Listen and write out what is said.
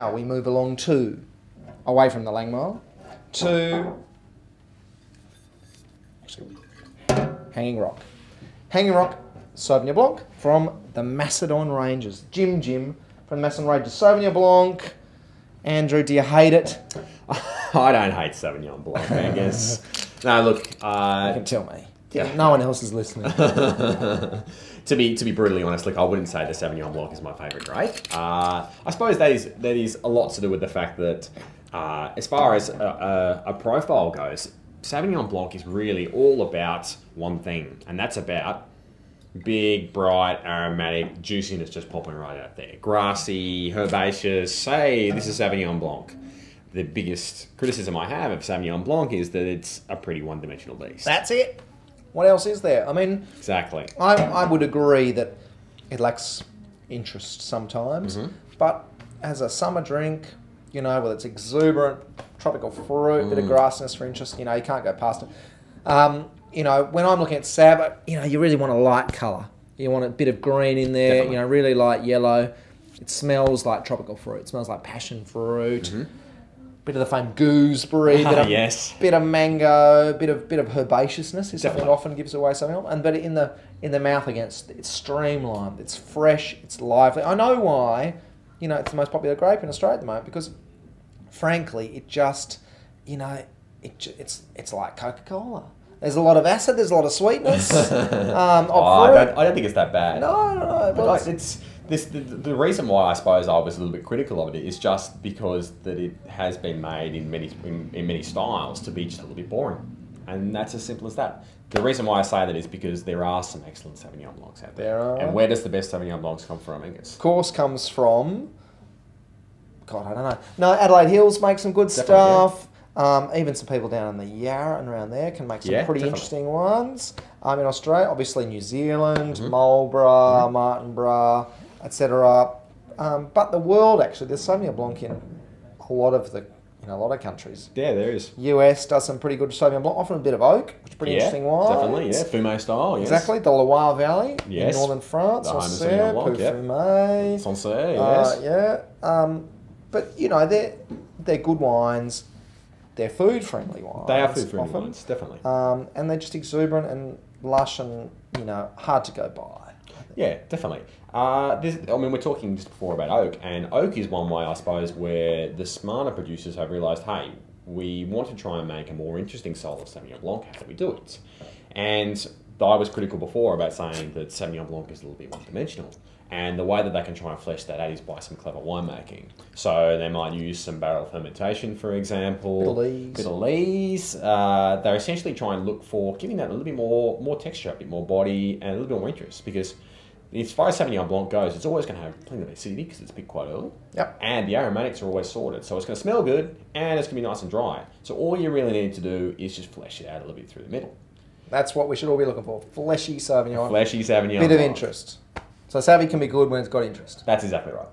Now we move along to, away from the Langmore, to Hanging Rock. Hanging Rock Sauvignon Blanc from the Macedon Ranges. Jim from the Macedon Ranges. Sauvignon Blanc. Andrew, do you hate it? I don't hate Sauvignon Blanc, Angus. No, look. You can tell me. Yeah. No one else is listening. To be brutally honest, look, I wouldn't say the Sauvignon Blanc is my favourite grape. I suppose that is a lot to do with the fact that as far as a profile goes, Sauvignon Blanc is really all about one thing, and that's about big, bright, aromatic, juiciness just popping right out there. Grassy, herbaceous. Hey, this is Sauvignon Blanc. The biggest criticism I have of Sauvignon Blanc is that it's a pretty one-dimensional beast. That's it. What else is there? I mean, exactly. I would agree that it lacks interest sometimes, but as a summer drink, you know, whether it's exuberant, tropical fruit, bit of grassiness for interest, you know, you can't go past it. You know, when I'm looking at Sauv, you know, you really want a light colour. You want a bit of green in there, definitely. You know, really light yellow. It smells like tropical fruit. It smells like passion fruit. Bit of the famed gooseberry, bit of mango, bit of herbaceousness is something that often gives away Sauvignon. And but in the mouth again, it's streamlined, it's fresh, it's lively. I know why, you know, it's the most popular grape in Australia at the moment because, frankly, it just, you know, it's like Coca-Cola. There's a lot of acid, there's a lot of sweetness. I don't think it's that bad. No. Well, the reason why I suppose I was a little bit critical of it is just because that it has been made in many styles to be just a little bit boring, and that's as simple as that. The reason why I say that is because there are some excellent Sauvignon Blancs out there. There are. And where does the best Sauvignon Blancs come from, Angus? Of course, comes from. God, I don't know. No, Adelaide Hills make some good stuff. Yeah. Even some people down in the Yarra and around there can make some pretty interesting ones. In Australia, obviously New Zealand, Marlborough, Martinborough, etc. But the world actually, there's Sauvignon Blanc in a lot of countries. Yeah, there is. US does some pretty good Sauvignon Blanc, often a bit of oak, which is pretty interesting wines. Definitely, yeah. Fumé style, yes. Exactly, the Loire Valley in northern France. Sancerre, Fumé. Sancerre, yes. Yeah. But you know, they're good wines. They're food-friendly wines. They are food-friendly wines, definitely. And they're just exuberant and lush and, you know, hard to go by. Yeah, definitely. I mean, we're talking just before about oak, and oak is one way, I suppose, where the smarter producers have realised, hey, we want to try and make a more interesting style of Sauvignon Blanc. How do we do it? And I was critical before about saying that Sauvignon Blanc is a little bit one-dimensional. And the way that they can try and flesh that out is by some clever winemaking. So they might use some barrel fermentation, for example. Bit of lees. They're essentially trying to look for giving that a little bit more texture, a bit more body, and a little bit more interest. Because as far as Sauvignon Blanc goes, it's always going to have plenty of acidity because it's picked quite early. Yep. And the aromatics are always sorted. So it's going to smell good, and it's going to be nice and dry. So all you really need to do is just flesh it out a little bit through the middle. That's what we should all be looking for. Fleshy Sauvignon. Fleshy Sauvignon Bit Blanc. of interest. So Sauvignon can be good when it's got interest. That's exactly right.